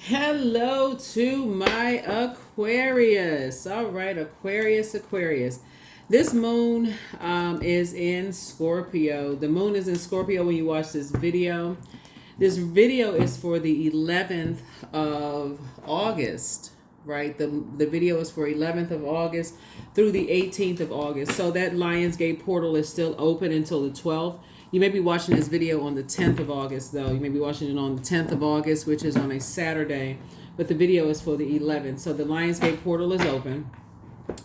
Hello to my Aquarius. All right, Aquarius. This moon is in Scorpio. The moon is in Scorpio when you watch this video. This video is for the 11th of August, right? The video is for 11th of August through the 18th of August. So that Lionsgate portal is still open until the 12th. You may be watching this video on the 10th of August, though. You may be watching it on the 10th of August, which is on a Saturday. But the video is for the 11th. So the Lionsgate portal is open.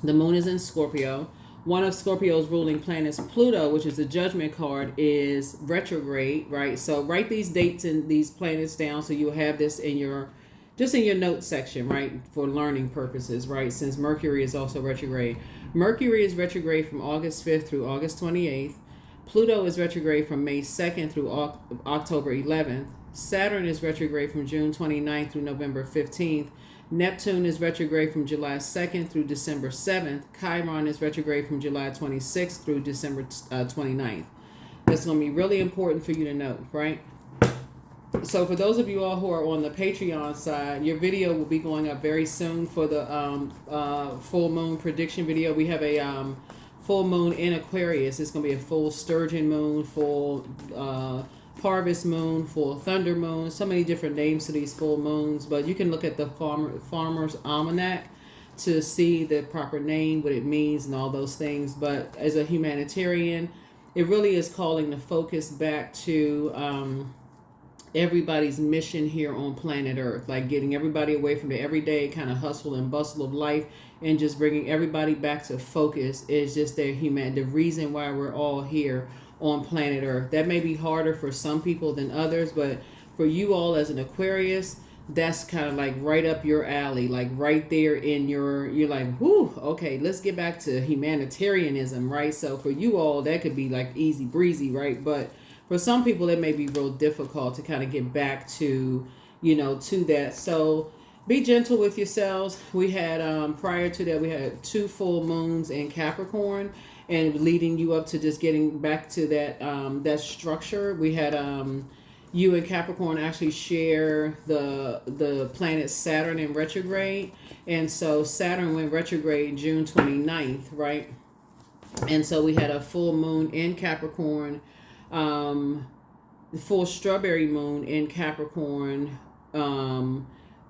The moon is in Scorpio. One of Scorpio's ruling planets, Pluto, which is the judgment card, is retrograde, right? So write these dates and these planets down so you'll have this in your notes section, right? For learning purposes, right? Since Mercury is also retrograde. Mercury is retrograde from August 5th through August 28th. Pluto is retrograde from May 2nd through October 11th. Saturn is retrograde from June 29th through November 15th. Neptune is retrograde from July 2nd through December 7th. Chiron is retrograde from July 26th through December 29th. That's going to be really important for you to note, right? So for those of you all who are on the Patreon side, your video will be going up very soon for the full moon prediction video. We have a full moon in Aquarius. It's going to be a full sturgeon moon, full harvest moon, full thunder moon. So many different names to these full moons, but you can look at the Farmer's Almanac to see the proper name, what it means, and all those things. But as a humanitarian, it really is calling the focus back to everybody's mission here on planet Earth, like getting everybody away from the everyday kind of hustle and bustle of life and just bringing everybody back to focus is just their the reason why we're all here on planet Earth. That may be harder for some people than others, but for you all as an Aquarius, that's kind of like right up your alley, like right there in you're like, whew, okay, let's get back to humanitarianism, right? So for you all, that could be like easy breezy, right? But for some people, it may be real difficult to kind of get back to, to that. So be gentle with yourselves. We had, prior to that, we had 2 full moons in Capricorn and leading you up to just getting back to that, that structure. We had, you and Capricorn actually share the planet Saturn in retrograde. And so Saturn went retrograde June 29th, right? And so we had a full moon in Capricorn, the full strawberry moon in Capricorn.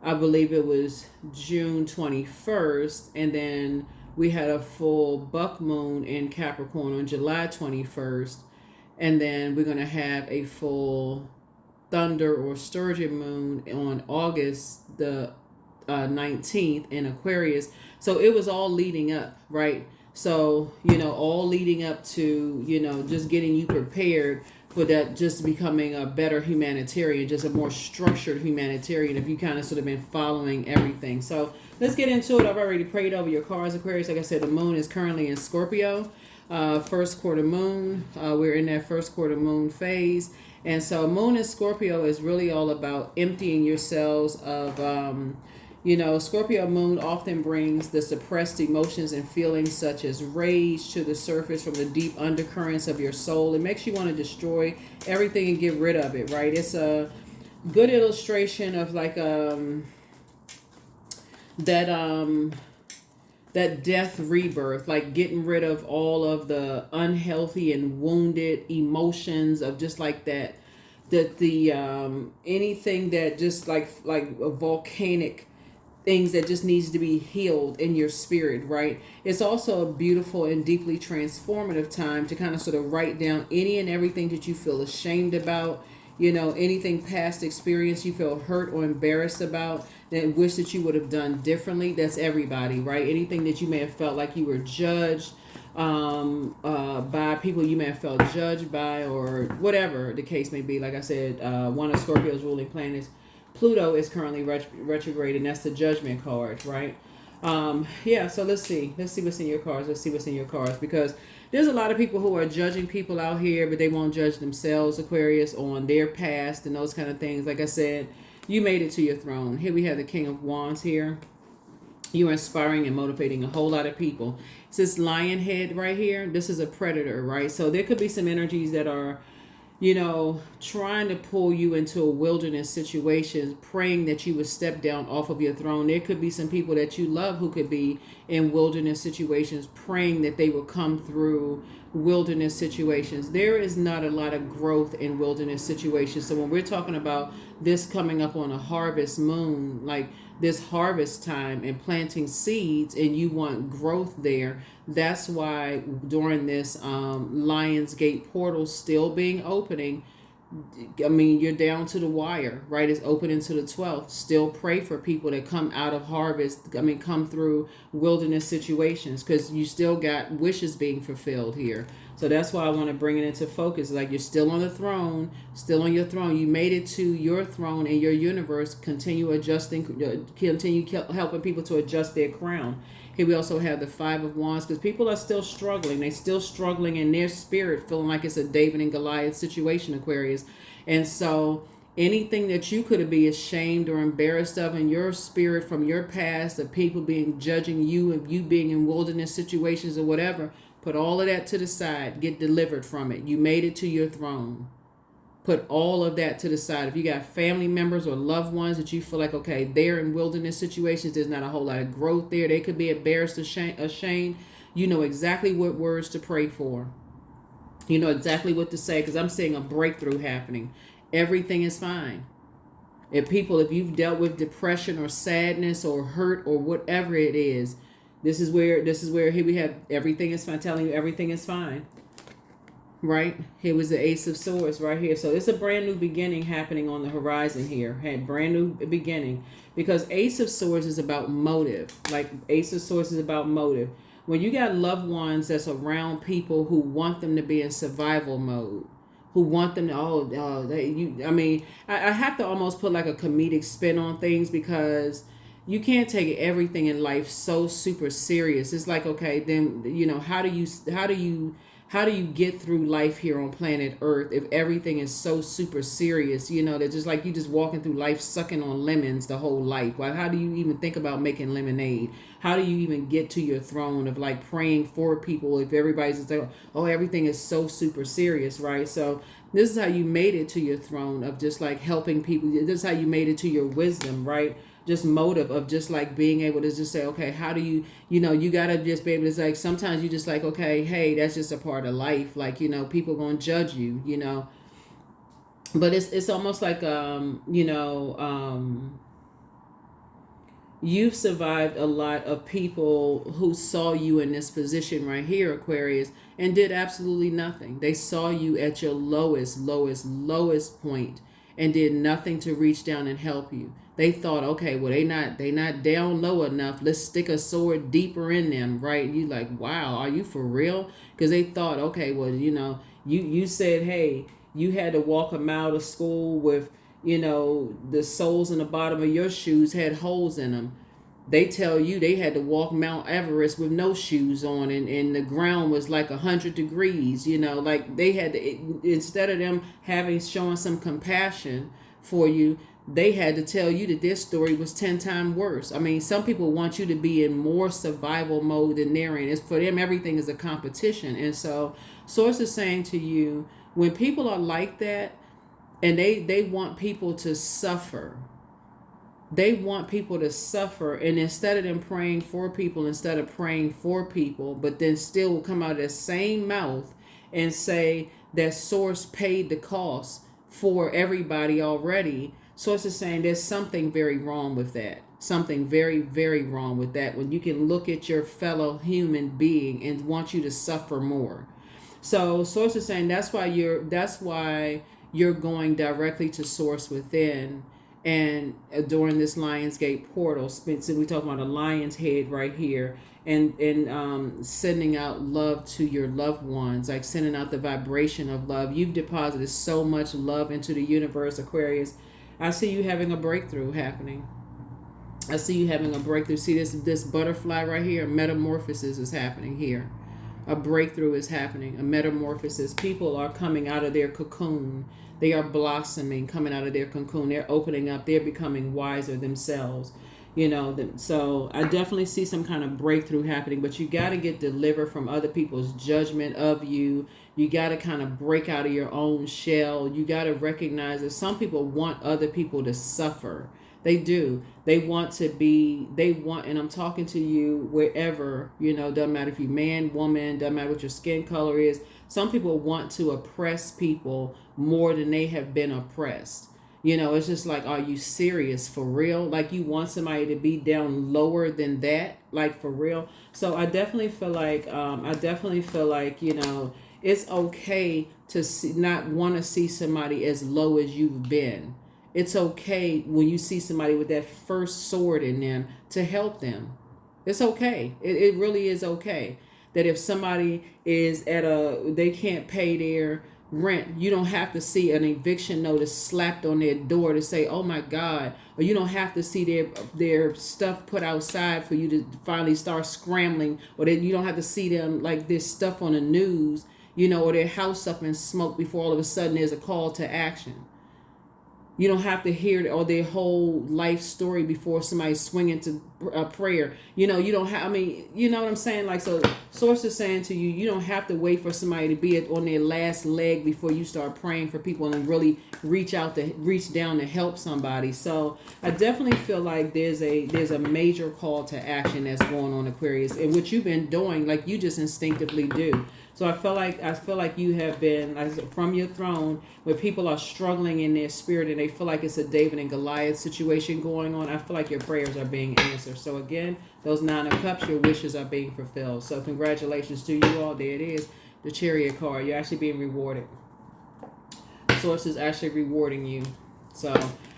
I believe it was June 21st, and then we had a full buck moon in Capricorn on July 21st, and then we're going to have a full thunder or sturgeon moon on August the 19th in Aquarius. So it was all leading up, right? So, all leading up to, just getting you prepared for that, just becoming a better humanitarian, just a more structured humanitarian, if you kind of sort of been following everything. So let's get into it. I've already prayed over your cards, Aquarius. Like I said, the moon is currently in Scorpio, first quarter moon. We're in that first quarter moon phase. And so moon in Scorpio is really all about emptying yourselves of, Scorpio moon often brings the suppressed emotions and feelings such as rage to the surface from the deep undercurrents of your soul. It makes you want to destroy everything and get rid of it, right? It's a good illustration of like that death rebirth, like getting rid of all of the unhealthy and wounded emotions of just like that the anything that just like a volcanic things that just needs to be healed in your spirit, right? It's also a beautiful and deeply transformative time to kind of sort of write down any and everything that you feel ashamed about, anything past experience you feel hurt or embarrassed about that wish that you would have done differently. That's everybody, right? Anything that you may have felt like you were judged by people you may have felt judged by, or whatever the case may be. Like I said, one of Scorpio's ruling planets, Pluto, is currently retrograde, and that's the judgment card, right? So let's see what's in your cards, because there's a lot of people who are judging people out here, but they won't judge themselves, Aquarius, on their past and those kind of things. Like I said, you made it to your throne. Here we have the King of Wands here. You are inspiring and motivating a whole lot of people. It's this lion head right here. This is a predator, right? So there could be some energies that are trying to pull you into a wilderness situation, praying that you would step down off of your throne. There could be some people that you love who could be in wilderness situations, praying that they will come through wilderness situations. There is not a lot of growth in wilderness situations. So when we're talking about this coming up on a harvest moon, like this harvest time and planting seeds, and you want growth there, that's why during this Lionsgate portal still being opening, I mean, you're down to the wire, right? It's open into the 12th. Still pray for people that come out of harvest. I mean, come through wilderness situations, because you still got wishes being fulfilled here. So that's why I want to bring it into focus. Like, you're still on the throne, still on your throne. You made it to your throne in your universe. Continue adjusting, continue helping people to adjust their crown. Here we also have the Five of Wands, because people are still struggling. They're still struggling in their spirit, feeling like it's a David and Goliath situation, Aquarius. And so anything that you could be ashamed or embarrassed of in your spirit from your past, of people judging you, of you being in wilderness situations or whatever, put all of that to the side. Get delivered from it. You made it to your throne. Put all of that to the side. If you got family members or loved ones that you feel like, okay, they're in wilderness situations, there's not a whole lot of growth there, they could be embarrassed, ashamed, you know exactly what words to pray for. You know exactly what to say, because I'm seeing a breakthrough happening. Everything is fine. If you've dealt with depression or sadness or hurt or whatever it is, this is where here we have everything is fine. Telling you everything is fine. Right? Here was the Ace of Swords right here. So it's a brand new beginning happening on the horizon here. Had brand new beginning. Because Ace of Swords is about motive. Like, Ace of Swords is about motive. When you got loved ones that's around people who want them to be in survival mode, who want them to, I have to almost put like a comedic spin on things, because you can't take everything in life so super serious. It's like, okay, then, how do you get through life here on planet Earth if everything is so super serious? They're just like you just walking through life sucking on lemons the whole life. Well, how do you even think about making lemonade? How do you even get to your throne of like praying for people if everybody's just like, oh, everything is so super serious, right? So this is how you made it to your throne of just like helping people. This is how you made it to your wisdom, right? Just motive of just like being able to just say, okay, how do you got to just be able to, like, sometimes you just like, okay, hey, that's just a part of life. Like, people going to judge you, but it's almost like, you've survived a lot of people who saw you in this position right here, Aquarius, and did absolutely nothing. They saw you at your lowest point and did nothing to reach down and help you. They thought, okay, well, they not down low enough. Let's stick a sword deeper in them, right? You like, wow, are you for real? Because they thought, okay, well, you said, hey, you had to walk a mile to school with, the soles in the bottom of your shoes had holes in them. They tell you they had to walk Mount Everest with no shoes on, and the ground was like 100 degrees, like they had to, instead of them showing some compassion for you, they had to tell you that their story was 10 times worse. I mean, some people want you to be in more survival mode than they're in. It's for them, everything is a competition. And so Source is saying to you, when people are like that, and they want people to suffer, and instead of them praying for people, instead of praying for people, but then still come out of the same mouth and say that Source paid the cost for everybody already. Source is saying there's something very wrong with that. Something very, very wrong with that, when you can look at your fellow human being and want you to suffer more. So Source is saying that's why you're going directly to Source within. And during this Lionsgate portal, so we talk about a lion's head right here, and sending out love to your loved ones, like sending out the vibration of love. You've deposited so much love into the universe, Aquarius. I see you having a breakthrough happening. I see you having a breakthrough. See this butterfly right here? Metamorphosis is happening here. A breakthrough is happening. A metamorphosis. People are coming out of their cocoon. They are blossoming, coming out of their cocoon. They're opening up. They're becoming wiser themselves. So I definitely see some kind of breakthrough happening, but you got to get delivered from other people's judgment of you. You got to kind of break out of your own shell. You got to recognize that some people want other people to suffer. They do. And I'm talking to you wherever, doesn't matter if you're man, woman, doesn't matter what your skin color is. Some people want to oppress people more than they have been oppressed. It's just like, are you serious for real? Like, you want somebody to be down lower than that, like, for real. So I definitely feel like, it's okay to not want to see somebody as low as you've been. It's okay when you see somebody with that first sword in them to help them. It's okay. It really is okay. That if somebody is they can't pay their rent, you don't have to see an eviction notice slapped on their door to say, oh my God, or you don't have to see their stuff put outside for you to finally start scrambling, or that you don't have to see them like this stuff on the news, or their house up in smoke before all of a sudden there's a call to action. You don't have to hear or their whole life story before somebody swing into a prayer. You don't have, you know what I'm saying? Like, so Source is saying to you, you don't have to wait for somebody to be on their last leg before you start praying for people and really reach down to help somebody. So I definitely feel like there's a major call to action that's going on, Aquarius, and what you've been doing, like, you just instinctively do. So I feel like you have been, like, from your throne, where people are struggling in their spirit and they feel like it's a David and Goliath situation going on. I feel like your prayers are being answered. So again, those 9 of Cups, your wishes are being fulfilled. So congratulations to you all. There it is, the Chariot card. You're actually being rewarded. Source is actually rewarding you. So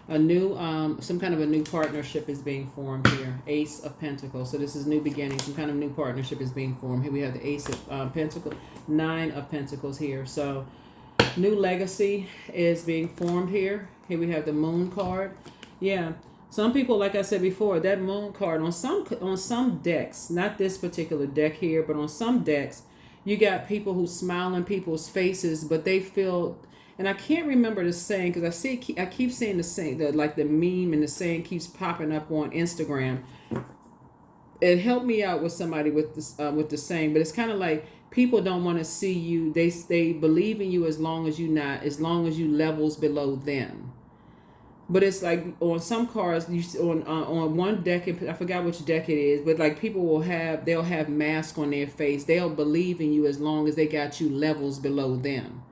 some kind of a new partnership is being formed here. Ace of Pentacles. So this is new beginning. Some kind of new partnership is being formed. Here we have the Ace of Pentacles, 9 of Pentacles here. So new legacy is being formed here. Here we have the Moon card. Yeah. Some people, like I said before, that Moon card on some decks, not this particular deck here, but on some decks, you got people who smile in people's faces, but they feel. And I can't remember the saying, because I keep seeing the saying, like the meme and the saying keeps popping up on Instagram. It helped me out with somebody with the saying, but it's kind of like people don't want to see you. They believe in you as long as you levels below them. But it's like on some cards, on one deck, I forgot which deck it is, but like people they'll have masks on their face. They'll believe in you as long as they got you levels below them.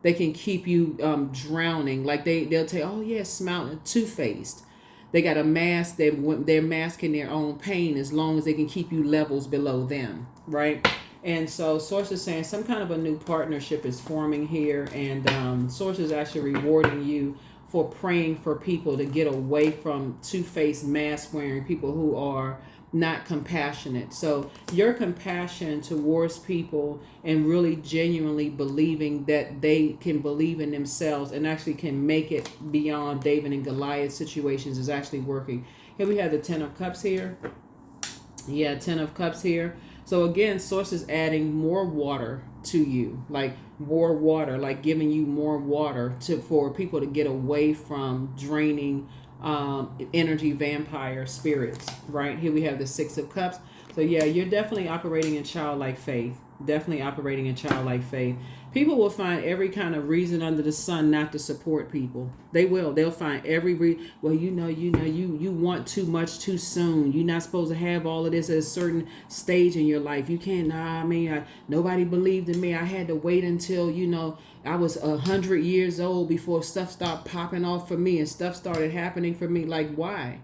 They can keep you drowning. Like they'll tell, oh yeah, smiling, two-faced. They got a mask. They're masking their own pain as long as they can keep you levels below them, right? And so Source is saying some kind of a new partnership is forming here, and Source is actually rewarding you for praying for people to get away from two-faced mask wearing people who are not compassionate. So your compassion towards people and really genuinely believing that they can believe in themselves and actually can make it beyond David and Goliath situations is actually working. Here we have the 10 of Cups here. Yeah, 10 of Cups here. So again, Source is adding more water to you, like more water, like giving you more water for people to get away from draining energy vampire spirits. Right here we have the 6 of Cups. So yeah, you're definitely operating in childlike faith. People will find every kind of reason under the sun not to support people. They'll find every you want too much too soon. You're not supposed to have all of this at a certain stage in your life. You can't. Nobody believed in me. I had to wait until I was 100 years old before stuff started popping off for me and stuff started happening for me. Like, why?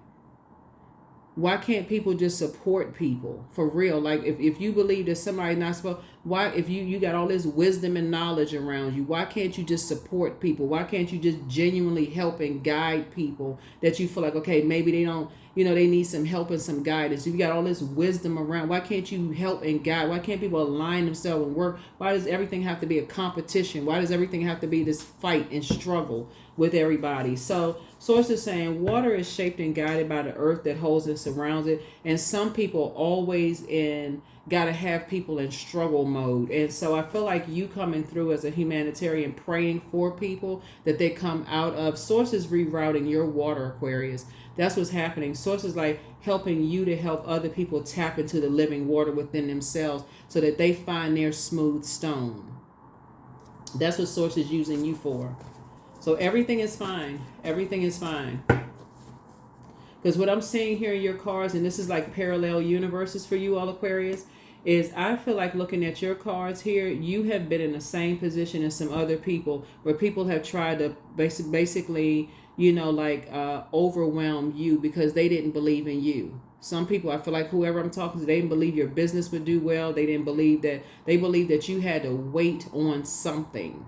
Why can't people just support people for real? Like, if you believe that somebody's not supposed, why, if you got all this wisdom and knowledge around you, why can't you just support people? Why can't you just genuinely help and guide people that you feel like, okay, maybe they don't, they need some help and some guidance. If you got all this wisdom around, why can't you help and guide? Why can't people align themselves and work? Why does everything have to be a competition? Why does everything have to be this fight and struggle with everybody? So Source is saying water is shaped and guided by the earth that holds and surrounds it. And some people always got to have people in struggle mode. And so I feel like you coming through as a humanitarian, praying for people that they come out of. Source is rerouting your water, Aquarius. That's what's happening. Source is like helping you to help other people tap into the living water within themselves so that they find their smooth stone. That's what Source is using you for. So everything is fine. Everything is fine. Because what I'm seeing here in your cards, and this is like parallel universes for you all Aquarius, is I feel like looking at your cards here, you have been in the same position as some other people where people have tried to basically, overwhelm you because they didn't believe in you. Some people, I feel like whoever I'm talking to, they didn't believe your business would do well. They believed that you had to wait on something.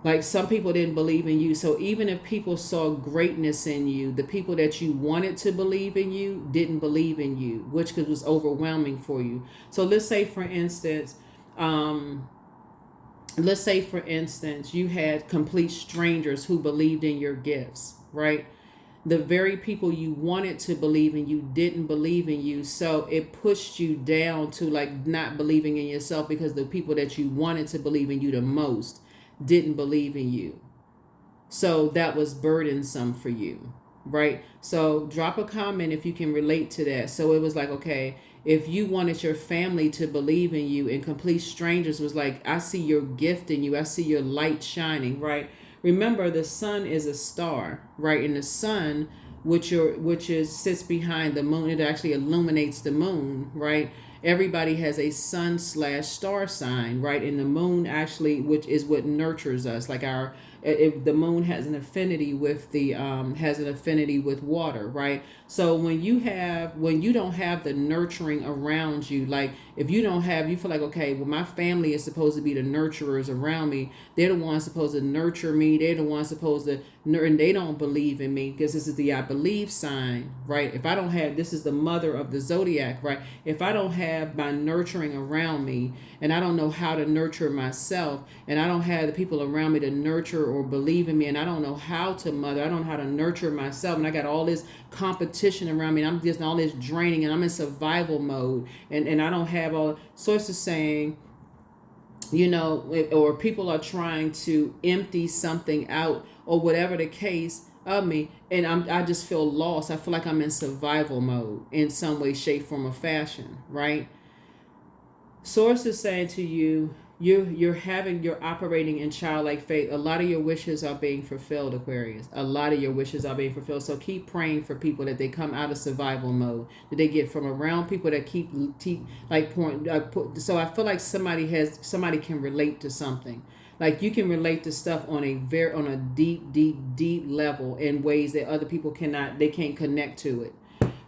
Like some people didn't believe in you. So even if people saw greatness in you, the people that you wanted to believe in you didn't believe in you, which was overwhelming for you. So let's say for instance, you had complete strangers who believed in your gifts, right? The very people you wanted to believe in you didn't believe in you. So it pushed you down to like not believing in yourself because the people that you wanted to believe in you the most didn't believe in you. So that was burdensome for you, right? So drop a comment if you can relate to that. So it was like, okay, if you wanted your family to believe in you and complete strangers was like, I see your gift in you. I see your light shining, right? Remember, the sun is a star, right? And the sun, which sits behind the moon, it actually illuminates the moon, right? Everybody has a sun/star sign, right? And the moon actually, which is what nurtures us, like if the moon has an affinity with water, right? So when you don't have the nurturing around you, like if you feel like, okay, well, my family is supposed to be the nurturers around me. They're the ones supposed to nurture me. They're the ones supposed to and they don't believe in me because this is the I believe sign, right? If I don't have, this is the mother of the zodiac, right? If I don't have my nurturing around me and I don't know how to nurture myself and I don't have the people around me to nurture or believe in me and I don't know how to mother, I don't know how to nurture myself and I got all this competition around me and I'm just all this draining and I'm in survival mode and I don't have all sorts of saying, or people are trying to empty something out or whatever the case of me and I just feel lost. I feel like I'm in survival mode in some way, shape, form, or fashion, right? Source is saying to you, you're operating in childlike faith. A lot of your wishes are being fulfilled, Aquarius. A lot of your wishes are being fulfilled. So keep praying for people that they come out of survival mode, that they get from around people that keep like point. So I feel like somebody can relate to something. Like you can relate to stuff on a deep level in ways that other people cannot. They can't connect to it,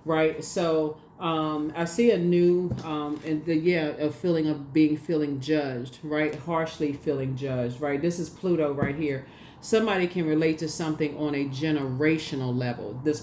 right? So. I see a new a feeling of feeling judged, right? Harshly feeling judged, right? This is Pluto right here. Somebody can relate to something on a generational level. This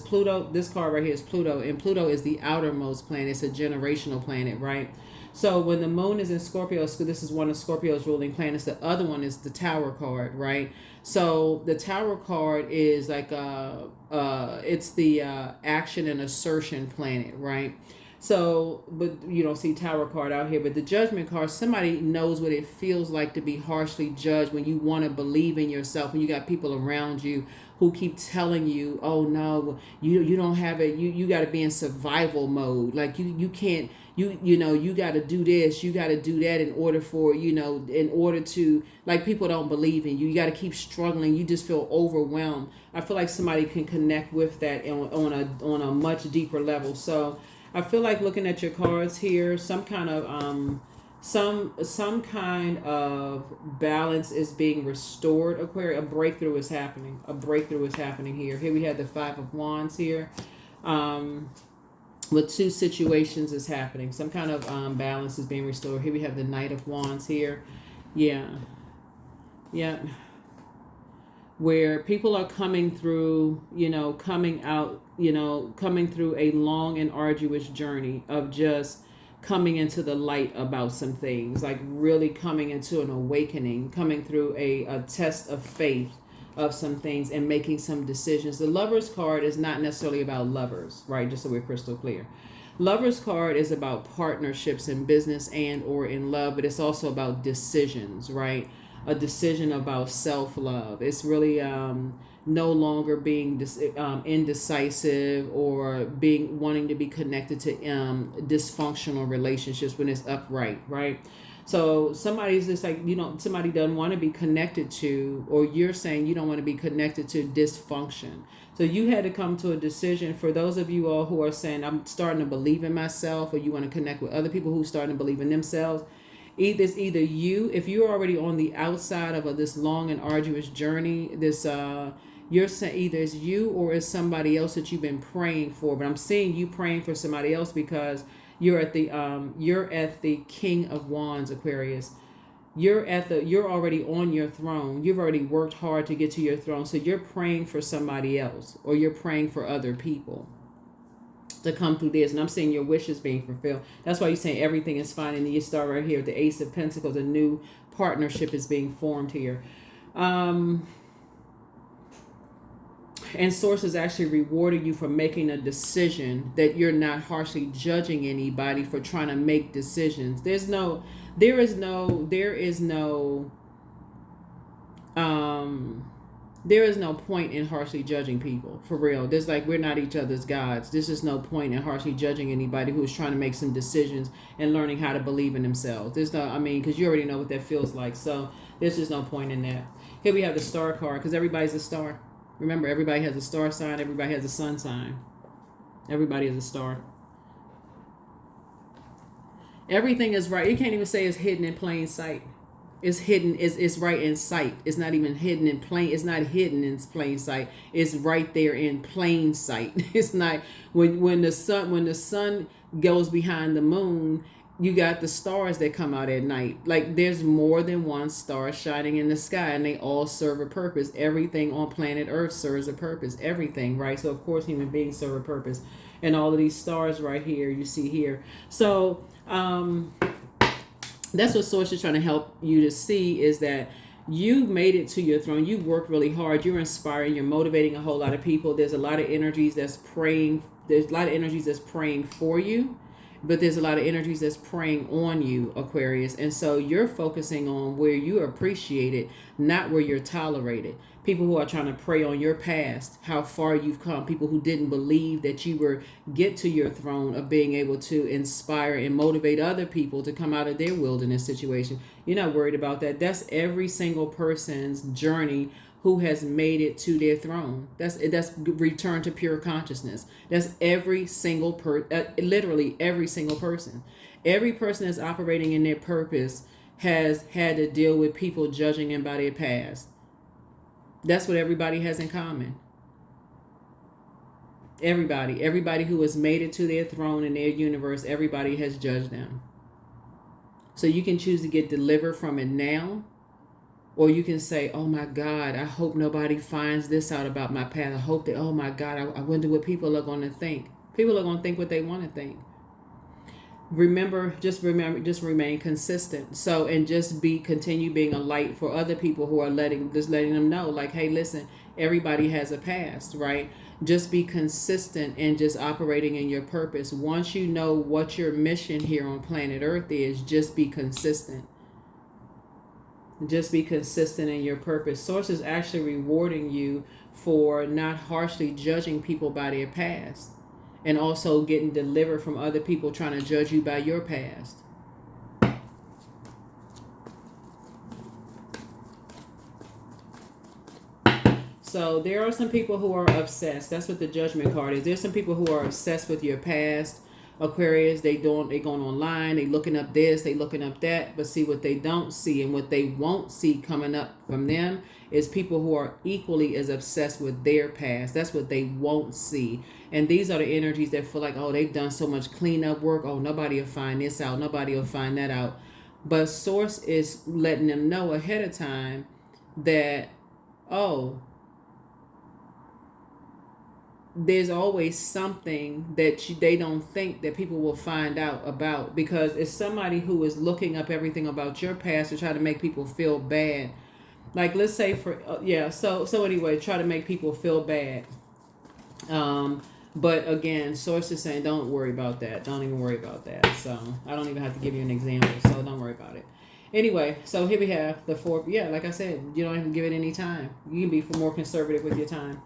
card right here is Pluto, and Pluto is the outermost planet. It's a generational planet, right? So when the moon is in Scorpio, so this is one of Scorpio's ruling planets. The other one is the Tower card, right? So the Tower card is like it's the action and assertion planet, right? So, but you don't see Tower card out here. But the Judgment card, somebody knows what it feels like to be harshly judged when you want to believe in yourself, when you got people around you who keep telling you, oh no, you don't have it. You got to be in survival mode. Like you can't. You got to do this, you got to do that in order to, like, people don't believe in you. You got to keep struggling. You just feel overwhelmed. I feel like somebody can connect with that on a much deeper level. So I feel like looking at your cards here, some kind of balance is being restored. Aquarius, a breakthrough is happening. Here. Here we have the Five of Wands here. With two situations is happening. Some kind of balance is being restored. Here we have the Knight of Wands here. Yeah. Where people are coming through, coming through a long and arduous journey of just coming into the light about some things, like really coming into an awakening, coming through a test of faith of some things and making some decisions. The Lovers card is not necessarily about lovers, right? Just so we're crystal clear. Lovers card is about partnerships in business and or in love, but it's also about decisions, right? a decision about self-love. It's really no longer being indecisive or being wanting to be connected to dysfunctional relationships when it's upright, right? So somebody's just like, somebody doesn't want to be connected to, or you're saying you don't want to be connected to dysfunction. So you had to come to a decision. For those of you all who are saying, I'm starting to believe in myself, or you want to connect with other people who are starting to believe in themselves, it's either you, if you're already on the outside of this long and arduous journey, you're saying either it's you or it's somebody else that you've been praying for. But I'm seeing you praying for somebody else because you're at the King of Wands, Aquarius. You're already on your throne. You've already worked hard to get to your throne. So you're praying for somebody else, or you're praying for other people to come through this. And I'm seeing your wishes being fulfilled. That's why you're saying everything is fine. And you start right here, the Ace of Pentacles. A new partnership is being formed here. And source is actually rewarding you for making a decision, that you're not harshly judging anybody for trying to make decisions. There is no point in harshly judging people, for real. There's like, we're not each other's gods. There's just no point in harshly judging anybody who is trying to make some decisions and learning how to believe in themselves. Because you already know what that feels like. So there's just no point in that. Here we have the Star card, because everybody's a star. Remember, everybody has a star sign. Everybody has a sun sign. Everybody is a star. Everything is right. You can't even say it's hidden in plain sight. It's hidden. It's right in sight. It's not even hidden in plain. It's not hidden in plain sight. It's right there in plain sight. It's not when the sun goes behind the moon. You got the stars that come out at night. Like, there's more than one star shining in the sky, and they all serve a purpose. Everything on planet Earth serves a purpose. Everything, right? So of course human beings serve a purpose, and all of these stars right here you see here. So that's what source is trying to help you to see, is that you made it to your throne. You worked really hard. You're inspiring. You're motivating a whole lot of people. There's a lot of energies that's praying. There's a lot of energies that's praying for you. But there's a lot of energies that's preying on you, Aquarius. And so you're focusing on where you are appreciated, not where you're tolerated. People who are trying to prey on your past, how far you've come. People who didn't believe that you were get to your throne of being able to inspire and motivate other people to come out of their wilderness situation. You're not worried about that. That's every single person's journey who has made it to their throne. That's return to pure consciousness. That's every single literally every single person. Every person that's operating in their purpose has had to deal with people judging them by their past. That's what everybody has in common. Everybody who has made it to their throne in their universe, everybody has judged them. So you can choose to get delivered from it now, or you can say, oh my God, I hope nobody finds this out about my past. I hope that, oh my God, I wonder what people are going to think. People are going to think what they want to think. Just remain consistent. So, and just continue being a light for other people who are letting them know, like, hey, listen, everybody has a past, right? Just be consistent and just operating in your purpose. Once you know what your mission here on planet Earth is, just be consistent. Just be consistent in your purpose. Source is actually rewarding you for not harshly judging people by their past, and also getting delivered from other people trying to judge you by your past. So there are some people who are obsessed. That's what the Judgment card is. There's some people who are obsessed with your past, Aquarius. They going online, they looking up this, they looking up that, but see, what they don't see and what they won't see coming up from them is people who are equally as obsessed with their past. That's what they won't see. And these are the energies that feel like, oh, they've done so much cleanup work. Oh, nobody will find this out. Nobody will find that out. But Source is letting them know ahead of time that, oh, there's always something that they don't think that people will find out about, because it's somebody who is looking up everything about your past to try to make people feel bad. Like, let's say so anyway, try to make people feel bad. But again, Source is saying, don't worry about that. Don't even worry about that. So I don't even have to give you an example. So don't worry about it. Anyway, so here we have the four. Yeah, like I said, you don't even give it any time. You can be more conservative with your time.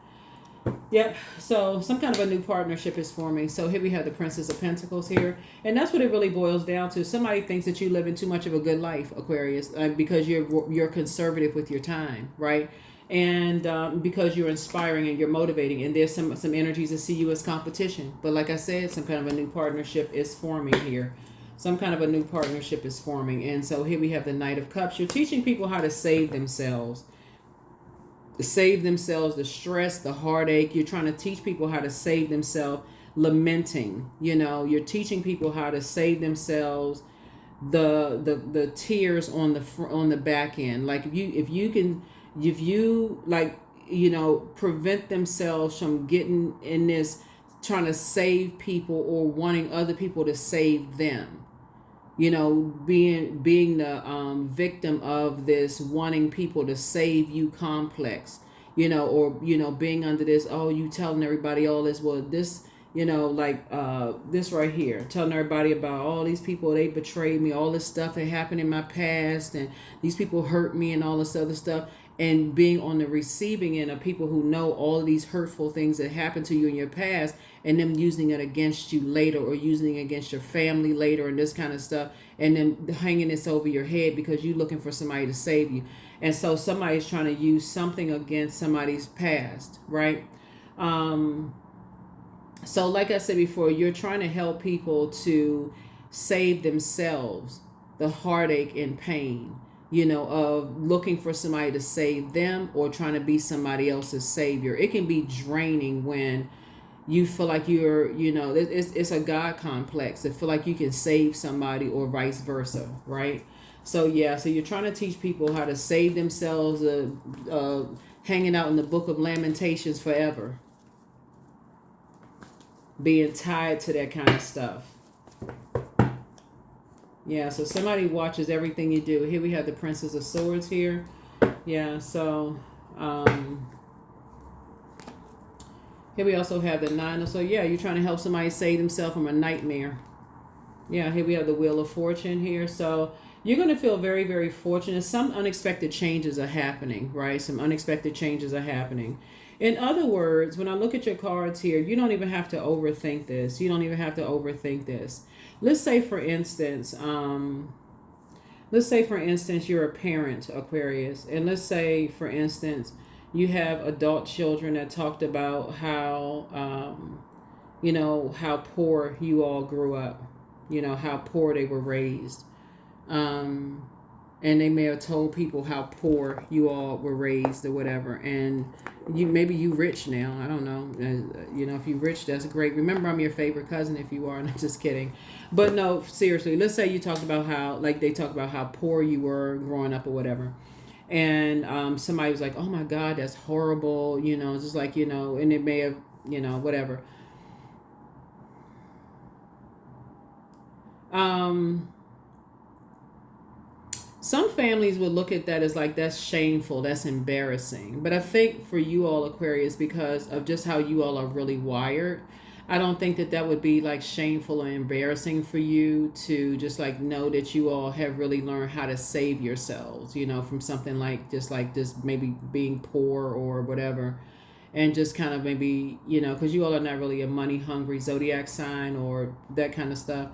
Yep. So some kind of a new partnership is forming. So here we have the Princess of Pentacles here, and that's what it really boils down to. Somebody thinks that you live in too much of a good life, Aquarius, because you're conservative with your time, right? And because you're inspiring and you're motivating, and there's some energies that see you as competition. But like I said, some kind of a new partnership is forming here. Some kind of a new partnership is forming, and so here we have the Knight of Cups. You're teaching people how to save themselves. Save themselves the stress, the heartache. You're trying to teach people how to save themselves, lamenting. You're teaching people how to save themselves the tears on the back end. Like if you prevent themselves from getting in this, trying to save people or wanting other people to save them. Being the victim of this wanting people to save you complex, or being under this, oh, you telling everybody all this, well, this, this right here, telling everybody about all these people, they betrayed me, all this stuff that happened in my past, and these people hurt me and all this other stuff, and being on the receiving end of people who know all of these hurtful things that happened to you in your past, and them using it against you later, or using it against your family later, and this kind of stuff, and then hanging this over your head because you're looking for somebody to save you. And so somebody's trying to use something against somebody's past, right? So like I said before, you're trying to help people to save themselves the heartache and pain, of looking for somebody to save them or trying to be somebody else's savior. It can be draining when you feel like it's a God complex. To feel like you can save somebody or vice versa, right? So yeah, so you're trying to teach people how to save themselves, hanging out in the book of Lamentations forever, being tied to that kind of stuff. Yeah, so somebody watches everything you do. Here we have the Princess of Swords here. Yeah, so here we also have the Nine. So yeah, you're trying to help somebody save themselves from a nightmare. Yeah, here we have the Wheel of Fortune here. So you're going to feel very, very fortunate. Some unexpected changes are happening, right? Some unexpected changes are happening. In other words, when I look at your cards here, you don't even have to overthink this. You don't even have to overthink this. Let's say, for instance, you're a parent, Aquarius, and let's say, for instance, you have adult children that talked about how, how poor you all grew up, how poor they were raised. And they may have told people how poor you all were raised or whatever. And maybe you rich now. I don't know. If you rich, that's great. Remember, I'm your favorite cousin if you are. And I'm just kidding. But no, seriously, let's say you talked about how, they talk about how poor you were growing up or whatever. And somebody was like, oh my God, that's horrible. Just like, and it may have, whatever. Some families would look at that as like, that's shameful, that's embarrassing. But I think for you all, Aquarius, because of just how you all are really wired, I don't think that would be like shameful or embarrassing for you to just like know that you all have really learned how to save yourselves, from something like just maybe being poor or whatever. And just kind of maybe, because you all are not really a money hungry Zodiac sign or that kind of stuff.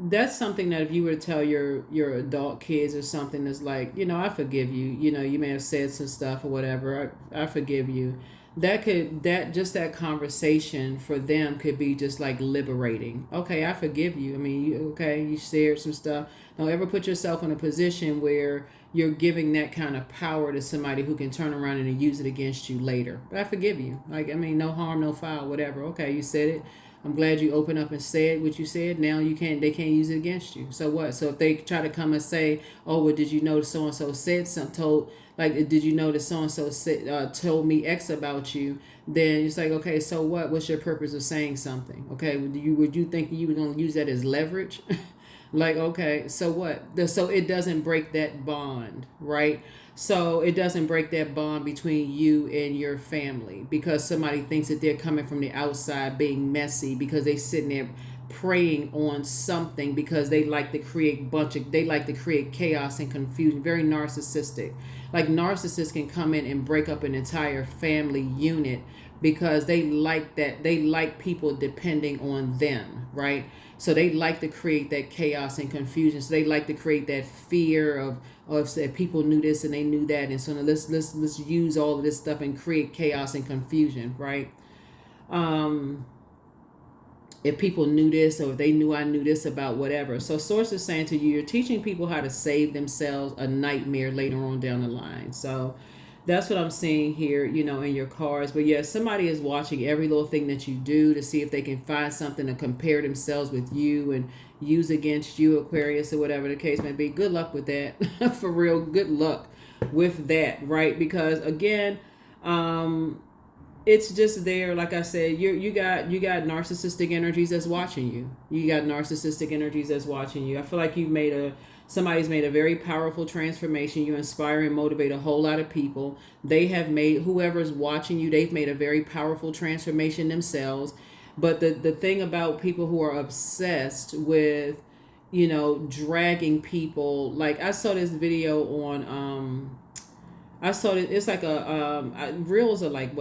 That's something that if you were to tell your adult kids or something, that's like, I forgive you. You may have said some stuff or whatever. I forgive you. That conversation for them could be just like liberating. Okay, I forgive you. I mean, you shared some stuff. Don't ever put yourself in a position where you're giving that kind of power to somebody who can turn around and use it against you later. But I forgive you. No harm, no foul, whatever. Okay, you said it. I'm glad you opened up and said what you said. Now they can't use it against you. So what? So if they try to come and say, oh, well, did you know so and so said something? Did you know that so and so told me X about you? Then it's like, okay, so what? What's your purpose of saying something? Okay, would you think you were going to use that as leverage? Okay, so what? So it doesn't break that bond, right? So it doesn't break that bond between you and your family because somebody thinks that they're coming from the outside being messy because they sitting there preying on something because they like to create chaos and confusion. Very narcissistic. Like narcissists can come in and break up an entire family unit because they like that. They like people depending on them, right? So they like to create that chaos and confusion. So they like to create that fear of if people knew this and they knew that, and so let's use all of this stuff and create chaos and confusion, right? If people knew this, or if they knew I knew this about whatever. So source is saying to you, you're teaching people how to save themselves a nightmare later on down the line. So that's what I'm seeing here, in your cards. But yeah, somebody is watching every little thing that you do to see if they can find something to compare themselves with you and use against you, Aquarius, or whatever the case may be. Good luck with that. For real, good luck with that, right? Because again, it's just there. Like I said, you got narcissistic energies that's watching you. You got narcissistic energies that's watching you. I feel like somebody's made a very powerful transformation. You inspire and motivate a whole lot of people. They have made, whoever's watching you, they've made a very powerful transformation themselves. But the thing about people who are obsessed with, dragging people, like I saw this video on, it's like reels are like,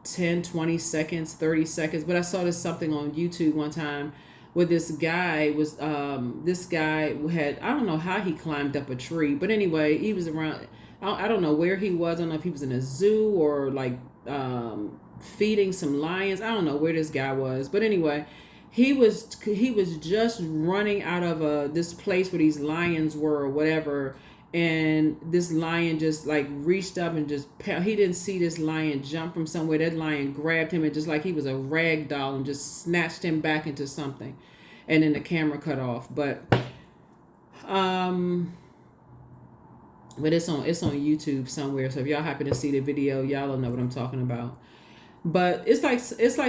10, 20 seconds, 30 seconds. But I saw this something on YouTube one time where this guy had, I don't know how he climbed up a tree, but anyway, he was around, I don't know where he was. I don't know if he was in a zoo or like feeding some lions. I don't know where this guy was, but anyway, he was just running out of this place where these lions were or whatever. And this lion just like reached up and he didn't see this lion jump from somewhere. That lion grabbed him and just like he was a rag doll and just snatched him back into something. And then the camera cut off. But it's on YouTube somewhere. So if y'all happen to see the video, y'all will know what I'm talking about. But it's like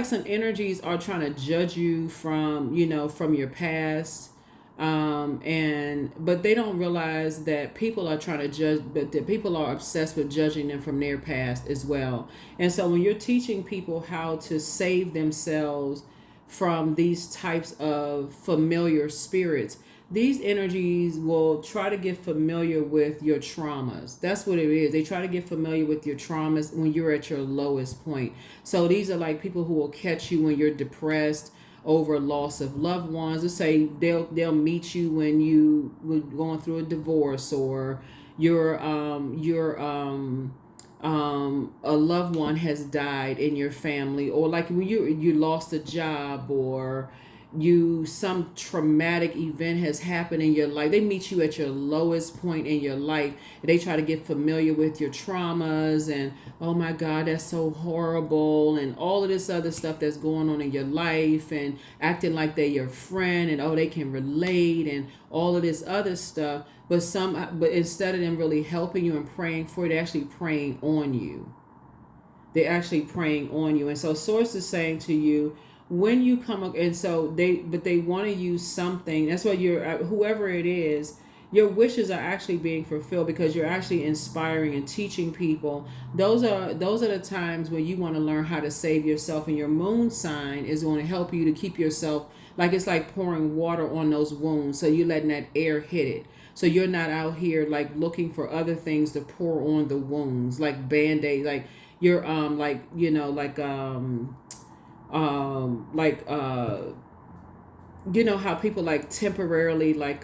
some energies are trying to judge you from your past. But they don't realize that people are trying to judge, but that people are obsessed with judging them from their past as well. And so when you're teaching people how to save themselves from these types of familiar spirits, these energies will try to get familiar with your traumas. That's what it is. They try to get familiar with your traumas when you're at your lowest point. So these are like people who will catch you when you're depressed over loss of loved ones. Let's say they'll meet you when you were going through a divorce, or your a loved one has died in your family, or like when you lost a job, or some traumatic event has happened in your life. They meet you at your lowest point in your life, and they try to get familiar with your traumas and, oh my God, that's so horrible, and all of this other stuff that's going on in your life, and acting like they're your friend, and they can relate, and all of this other stuff. But instead of them really helping you and praying for you, they're actually preying on you. They're actually preying on you. And so Source is saying to you, when you come up, and so they want to use something. That's why whoever it is, your wishes are actually being fulfilled because you're actually inspiring and teaching people. Those are the times when you want to learn how to save yourself, and your moon sign is going to help you to keep yourself, like it's like pouring water on those wounds. So you're letting that air hit it. So you're not out here like looking for other things to pour on the wounds, like Band-Aid, like you're how people like temporarily like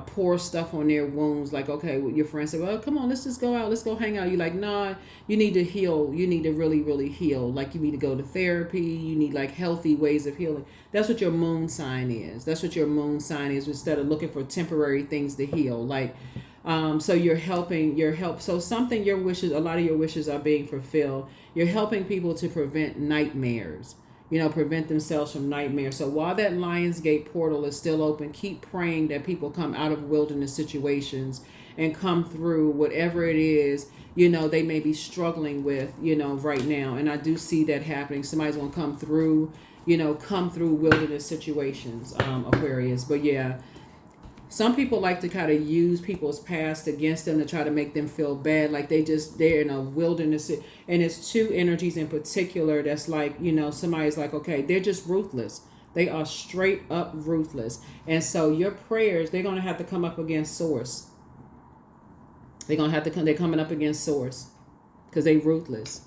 pour stuff on their wounds, like, okay, your friend said, well, come on, let's just go out, let's go hang out. You're like, nah, you need to heal. You need to really, really heal. Like you need to go to therapy. You need like healthy ways of healing. That's what your moon sign is. Instead of looking for temporary things to heal. Like, so you're helping, so a lot of your wishes are being fulfilled. You're helping people to prevent nightmares, prevent themselves from nightmares. So while that Lionsgate portal is still open, keep praying that people come out of wilderness situations and come through whatever it is, they may be struggling with, right now. And I do see that happening. Somebody's going to come through wilderness situations, Aquarius. But yeah, some people like to kind of use people's past against them to try to make them feel bad, like they're in a wilderness. And it's two energies in particular that's like, somebody's like, okay, they're just ruthless. They are straight up ruthless. And so your prayers, they're going to have to come up against source. They're going to have to come, they're coming up against source because they ruthless.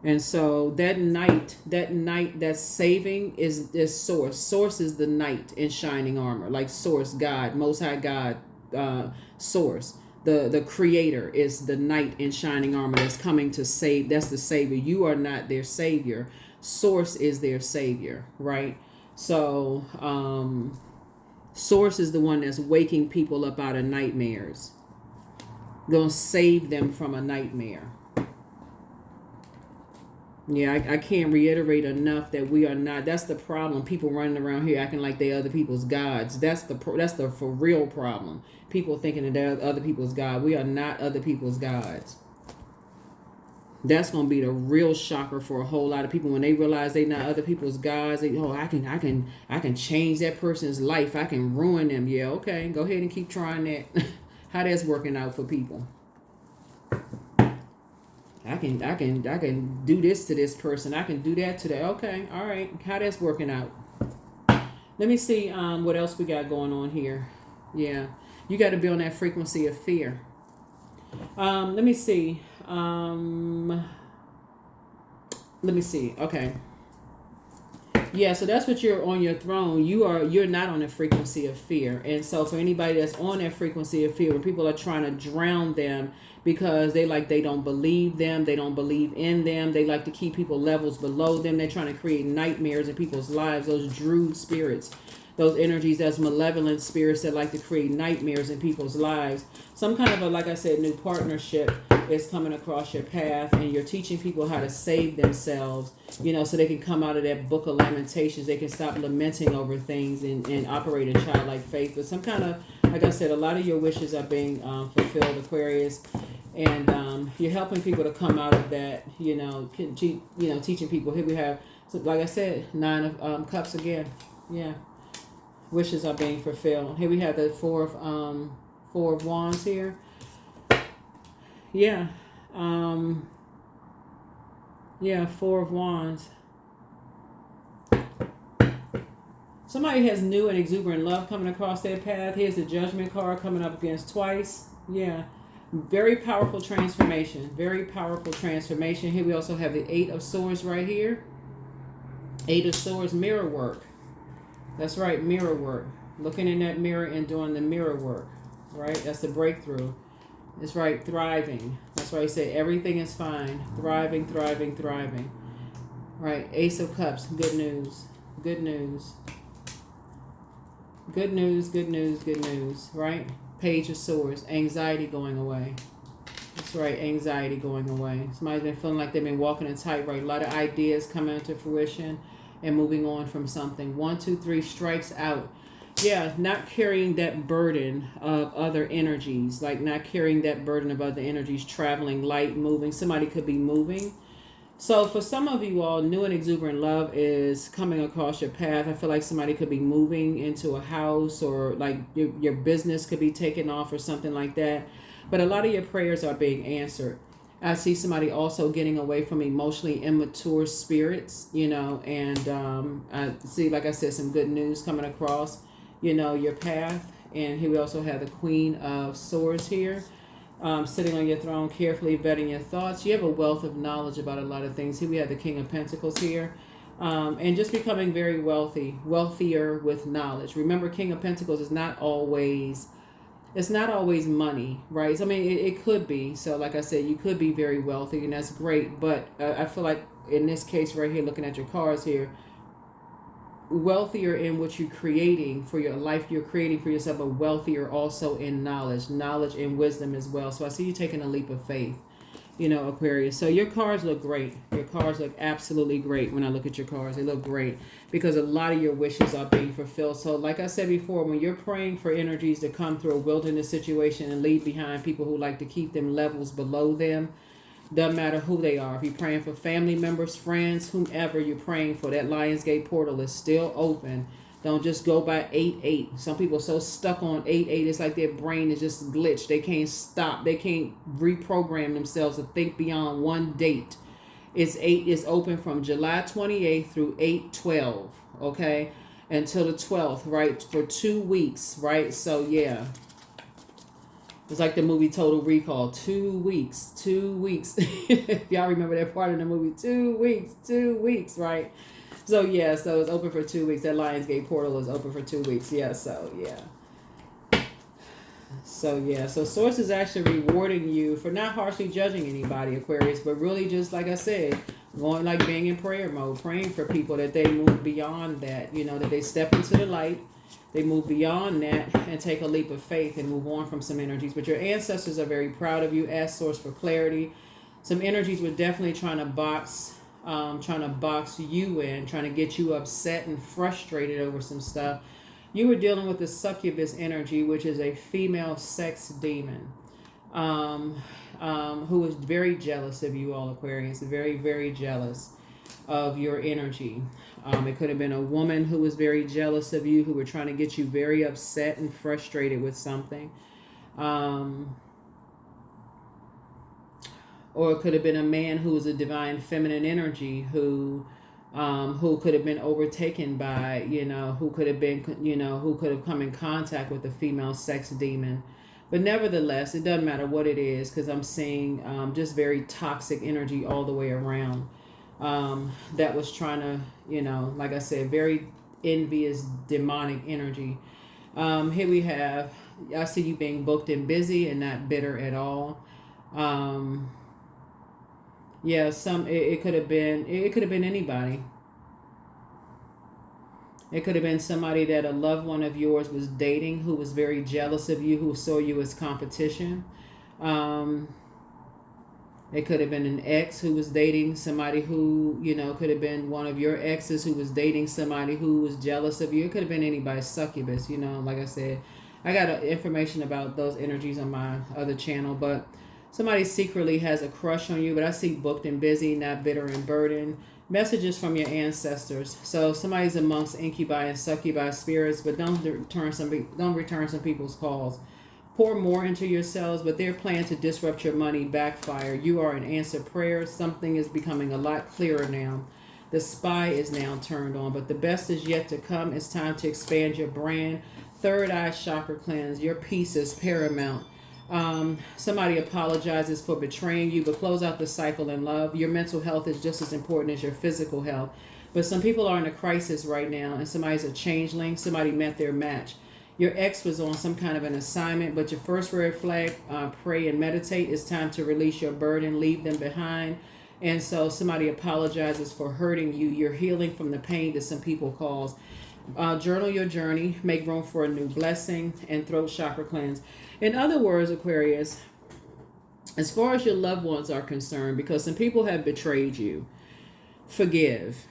And so that night that's saving is source. Source is the knight in shining armor, like source, God, most high God, source. The creator is the knight in shining armor that's coming to save. That's the savior. You are not their savior. Source is their savior, right? So source is the one that's waking people up out of nightmares. Gonna save them from a nightmare. Yeah, I can't reiterate enough that we are not. That's the problem. People running around here acting like they're other people's gods. That's the for real problem. People thinking that they're other people's god. We are not other people's gods. That's gonna be the real shocker for a whole lot of people when they realize they're not other people's gods. They, I can change that person's life. I can ruin them. Yeah, okay, go ahead and keep trying that. How that's working out for people. I can do this to this person. I can do that to that. Okay, all right. How that's working out. Let me see what else we got going on here. Yeah, you got to be on that frequency of fear. Let me see. Okay. Yeah, so that's what you're on your throne. You're not on the frequency of fear. And so for anybody that's on that frequency of fear, when people are trying to drown them because they don't believe them, they don't believe in them, they like to keep people levels below them, they're trying to create nightmares in people's lives, those druid spirits, those energies, those malevolent spirits that like to create nightmares in people's lives. Some kind of a, like I said, new partnership is coming across your path, and you're teaching people how to save themselves, so they can come out of that book of lamentations. They can stop lamenting over things and operate in childlike faith. But some kind of, like I said, a lot of your wishes are being fulfilled, Aquarius. And you're helping people to come out of that, teaching people. Here we have, so like I said, 9 of Cups again. Yeah. Wishes are being fulfilled. Here we have the Four of Wands here. Yeah. Four of Wands. Somebody has new and exuberant love coming across their path. Here's the Judgment card coming up against twice. Yeah. Very powerful transformation. Very powerful transformation. Here we also have the 8 of Swords right here. 8 of Swords, mirror work. That's right, mirror work. Looking in that mirror and doing the mirror work. Right? That's the breakthrough. That's right, thriving. That's why I say everything is fine. Thriving, thriving, thriving. Right, Ace of Cups, good news. Good news. Good news, good news, good news. Right? Page of Swords, anxiety going away. That's right, anxiety going away. Somebody's been feeling like they've been walking a tightrope. A lot of ideas coming into fruition and moving on from something. 1, 2, 3 strikes out. Yeah, not carrying that burden of other energies, like not carrying that burden of other energies, traveling, light, moving. Somebody could be moving. So for some of you all, new and exuberant love is coming across your path. I feel like somebody could be moving into a house, or like your business could be taken off or something like that. But a lot of your prayers are being answered. I see somebody also getting away from emotionally immature spirits, and I see, like I said, some good news coming across, your path. And here we also have the Queen of Swords here. Sitting on your throne, carefully vetting your thoughts. You have a wealth of knowledge about a lot of things. Here we have the King of Pentacles here. And just becoming very wealthier with knowledge. Remember, King of Pentacles is not always money, right? I mean, it could be. So like I said, you could be very wealthy, and that's great. But I feel like in this case right here, looking at your cards here, wealthier in what you're creating for your life, you're creating for yourself, but wealthier also in knowledge and wisdom as well. So I see you taking a leap of faith, Aquarius. So your cards look great. Your cards look absolutely great. When I look at your cards, they look great because a lot of your wishes are being fulfilled. So like I said before, when you're praying for energies to come through a wilderness situation and leave behind people who like to keep them levels below them, doesn't matter who they are. If you're praying for family members, friends, whomever you're praying for, that Lionsgate portal is still open. Don't just go by 8-8. Some people are so stuck on 8-8, it's like their brain is just glitched. They can't stop. They can't reprogram themselves to think beyond one date. It's 8 is open from July 28th through 8/12. okay, until the 12th, right, for 2 weeks, right? So yeah, it's like the movie Total Recall. 2 weeks, 2 weeks. If y'all remember that part of the movie, 2 weeks, 2 weeks, right? So yeah, so it's open for 2 weeks. That Lionsgate portal is open for 2 weeks. Yeah, so yeah. So yeah, so Source is actually rewarding you for not harshly judging anybody, Aquarius, but really just like I said, going like being in prayer mode, praying for people that they move beyond that, you know, that they step into the light, they move beyond that and take a leap of faith and move on from some energies. But your ancestors are very proud of you. Ask Source for clarity. Some energies were definitely trying to box you in, trying to get you upset and frustrated over some stuff. You were dealing with the succubus energy, which is a female sex demon, who is very jealous of you all, Aquarius. Very, very jealous of your energy. It could have been a woman who was very jealous of you, who were trying to get you very upset and frustrated with something. Or it could have been a man who was a divine feminine energy who could have been overtaken by, who could have been, who could have come in contact with a female sex demon. But nevertheless, it doesn't matter what it is, because I'm seeing just very toxic energy all the way around. That was trying to, like I said, very envious, demonic energy. Here we have, I see you being booked and busy and not bitter at all. Yeah, it could have been anybody. It could have been somebody that a loved one of yours was dating, who was very jealous of you, who saw you as competition. It could have been an ex who was dating somebody who, could have been one of your exes who was dating somebody who was jealous of you. It could have been anybody, succubus, like I said. I got information about those energies on my other channel, but somebody secretly has a crush on you, but I see booked and busy, not bitter and burdened. Messages from your ancestors. So somebody's amongst incubi and succubi spirits, but don't return some people's calls. Pour more into yourselves, but their plan to disrupt your money backfire. You are an answered prayer. Something is becoming a lot clearer now. The spy is now turned on, but the best is yet to come. It's time to expand your brand. Third eye chakra cleanse. Your peace is paramount. Somebody apologizes for betraying you, but close out the cycle in love. Your mental health is just as important as your physical health. But some people are in a crisis right now, and somebody's a changeling. Somebody met their match. Your ex was on some kind of an assignment, but your first red flag, pray and meditate. It's time to release your burden, leave them behind. And so somebody apologizes for hurting you. You're healing from the pain that some people cause. Journal your journey, make room for a new blessing, and throat chakra cleanse. In other words, Aquarius, as far as your loved ones are concerned, because some people have betrayed you, forgive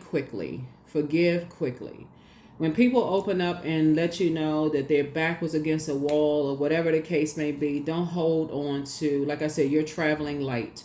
quickly, forgive quickly. When people open up and let you know that their back was against a wall or whatever the case may be, don't hold on to, like I said, you're traveling light.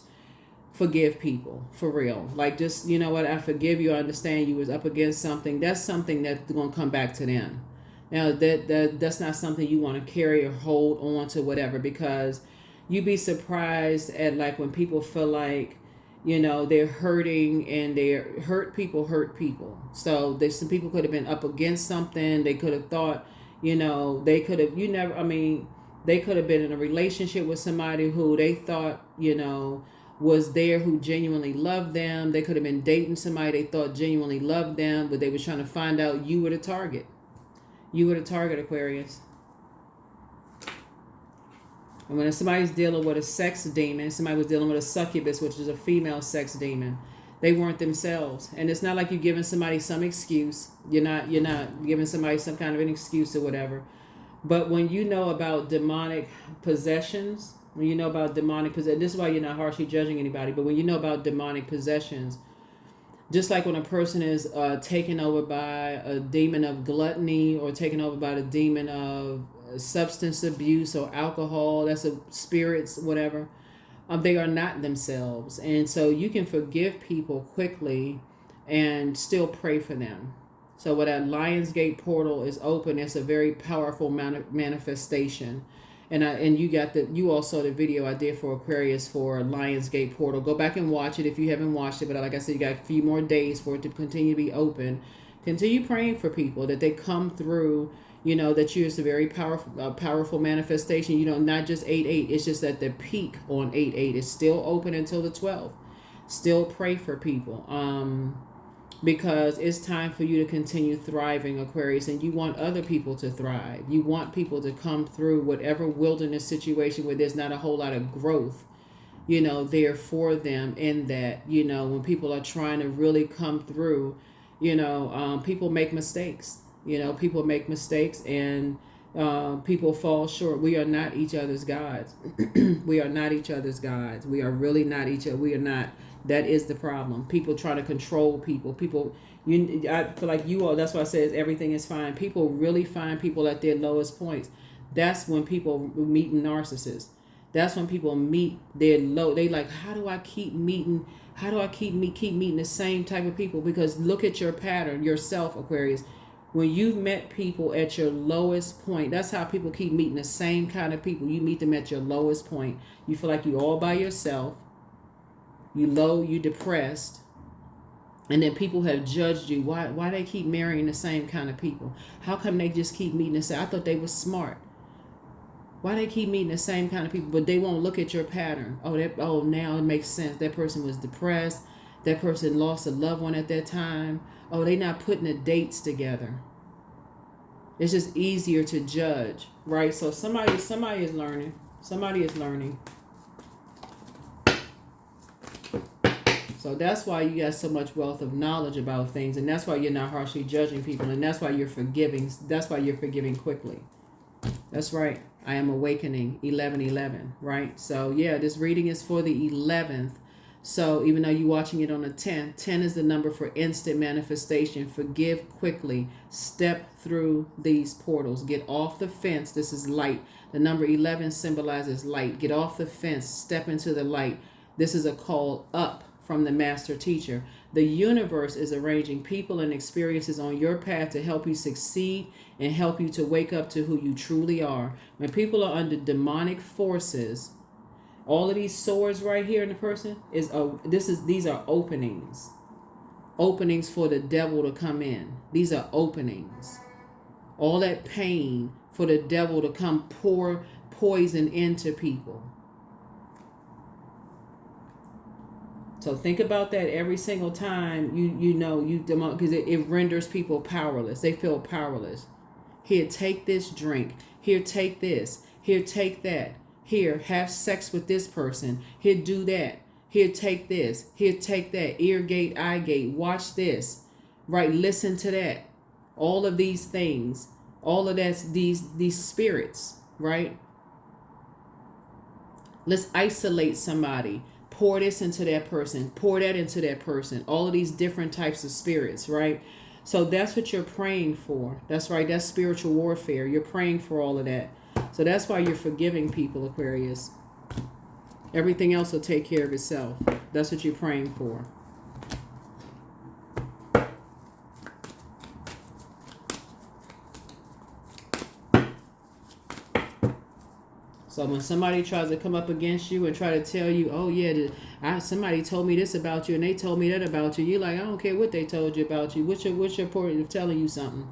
Forgive people, for real. Like, just, you know what, I forgive you. I understand you was up against something. That's something that's going to come back to them. Now, that's not something you want to carry or hold on to, whatever, because you'd be surprised at, like, when people feel like, they're hurting, and they're hurt people. So there's some people could have been up against something. They could have thought, they could have, they could have been in a relationship with somebody who they thought, was there, who genuinely loved them. They could have been dating somebody they thought genuinely loved them, but they were trying to find out you were the target. You were the target, Aquarius. And when somebody's dealing with a sex demon, somebody was dealing with a succubus, which is a female sex demon, they weren't themselves. And it's not like you're giving somebody some excuse. You're not giving somebody some kind of an excuse or whatever. But when you know about demonic possessions, this is why you're not harshly judging anybody, but when you know about demonic possessions, just like when a person is taken over by a demon of gluttony, or taken over by the demon of substance abuse or alcohol, that's a spirits, whatever, they are not themselves. And so you can forgive people quickly and still pray for them. So when that Lionsgate portal is open, it's a very powerful manifestation. And you all saw the video I did for Aquarius for Lionsgate portal. Go back and watch it if you haven't watched it. But like I said, you got a few more days for it to continue to be open, Continue praying for people that they come through. You know that you're a very powerful manifestation. You know, not just 8-8. It's just that the peak on 8-8 is still open until the 12th. Still pray for people. Because it's time for you to continue thriving, Aquarius, and you want other people to thrive. You want people to come through whatever wilderness situation where there's not a whole lot of growth, you know, there for them in that, you know, when people are trying to really come through, you know, people make mistakes, you know, people make mistakes and people fall short. We are not each other's gods. We are not each other's gods. We are really not each other. We are not. That is the problem. People try to control people. I feel like you all, that's why I says everything is fine. People really find people at their lowest points. That's when people meet narcissists. That's when people meet their low. They like, how do I keep meeting the same type of people? Because look at your pattern, yourself, Aquarius. When you've met people at your lowest point, that's how people keep meeting the same kind of people. You meet them at your lowest point. You feel like you're all by yourself. You low, you depressed, and then people have judged you. Why they keep marrying the same kind of people? How come they just keep meeting the same? I thought they were smart. Why they keep meeting the same kind of people, but they won't look at your pattern? Oh, now it makes sense. That person was depressed. That person lost a loved one at that time. Oh, they not putting the dates together. It's just easier to judge, right? So somebody is learning. Somebody is learning. So that's why you got so much wealth of knowledge about things, and that's why you're not harshly judging people, and that's why you're forgiving. That's why you're forgiving quickly. That's right. I am awakening 11/11, right? So yeah, this reading is for the 11th. So even though you're watching it on the 10th, 10 is the number for instant manifestation. Forgive quickly. Step through these portals. Get off the fence. This is light. The number 11 symbolizes light. Get off the fence. Step into the light. This is a call up from the master teacher. The universe is arranging people and experiences on your path to help you succeed and help you to wake up to who you truly are. When people are under demonic forces, all of these swords right here in the person these are openings. Openings for the devil to come in. These are openings. All that pain for the devil to come pour poison into people. So think about that every single time because it renders people powerless. They feel powerless. Here, take this drink. Here, take this. Here, take that. Here, have sex with this person. Here, do that. Here, take this. Here, take that. Ear gate, eye gate. Watch this. Right, listen to that. All of these things. All of that's these spirits, right? Let's isolate somebody. Pour this into that person. Pour that into that person. All of these different types of spirits, right? So that's what you're praying for. That's right. That's spiritual warfare. You're praying for all of that. So that's why you're forgiving people, Aquarius. Everything else will take care of itself. That's what you're praying for. So when somebody tries to come up against you and try to tell you, oh yeah, somebody told me this about you and they told me that about you, you're like, I don't care what they told you about you. What's your point of telling you something?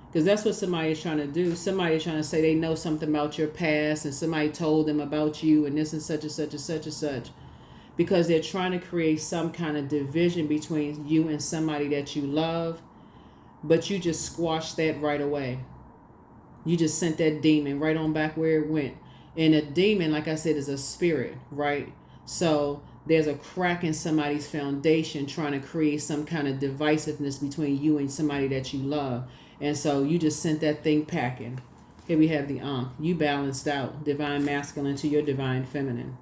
Because that's what somebody is trying to do. Somebody is trying to say they know something about your past and somebody told them about you and this and such and such and such and such. Because they're trying to create some kind of division between you and somebody that you love. But you just squashed that right away. You just sent that demon right on back where it went. And a demon, like I said, is a spirit, right? So there's a crack in somebody's foundation trying to create some kind of divisiveness between you and somebody that you love. And so you just sent that thing packing. Here we have the Ankh. You balanced out divine masculine to your divine feminine.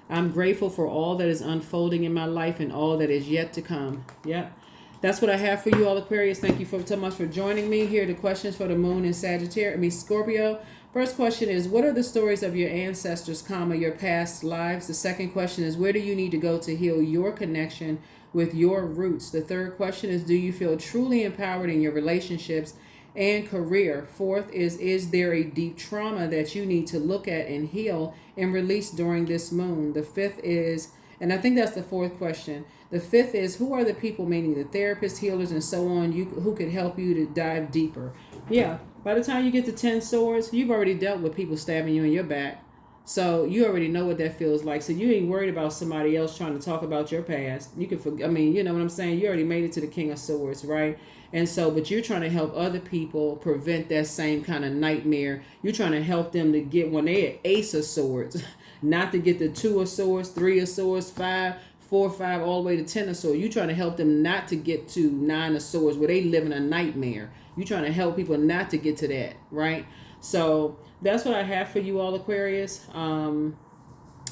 I'm grateful for all that is unfolding in my life and all that is yet to come. Yep. That's what I have for you all, Aquarius. Thank you so much for joining me. Here are the questions for the moon in Scorpio. First question is, what are the stories of your ancestors, your past lives? The second question is, where do you need to go to heal your connection with your roots? The third question is, do you feel truly empowered in your relationships? and career. Fourth is there a deep trauma that you need to look at and heal and release during this moon? The fifth is, and I think that's the fourth question. The fifth is, who are the people, meaning the therapists, healers, and so on, who could help you to dive deeper? Yeah, by the time you get to 10 swords, you've already dealt with people stabbing you in your back. So you already know what that feels like. So you ain't worried about somebody else trying to talk about your past. You can, I mean, you know what I'm saying? You already made it to the King of Swords, right? And so, but you're trying to help other people prevent that same kind of nightmare. You're trying to help them to get, when they at Ace of Swords, not to get the 2 of Swords, 3 of Swords, 5, 4, 5, all the way to 10 of Swords. You're trying to help them not to get to 9 of Swords where they live in a nightmare. You're trying to help people not to get to that, right? So that's what I have for you all, Aquarius. And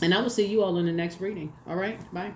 I will see you all in the next reading. All right, bye.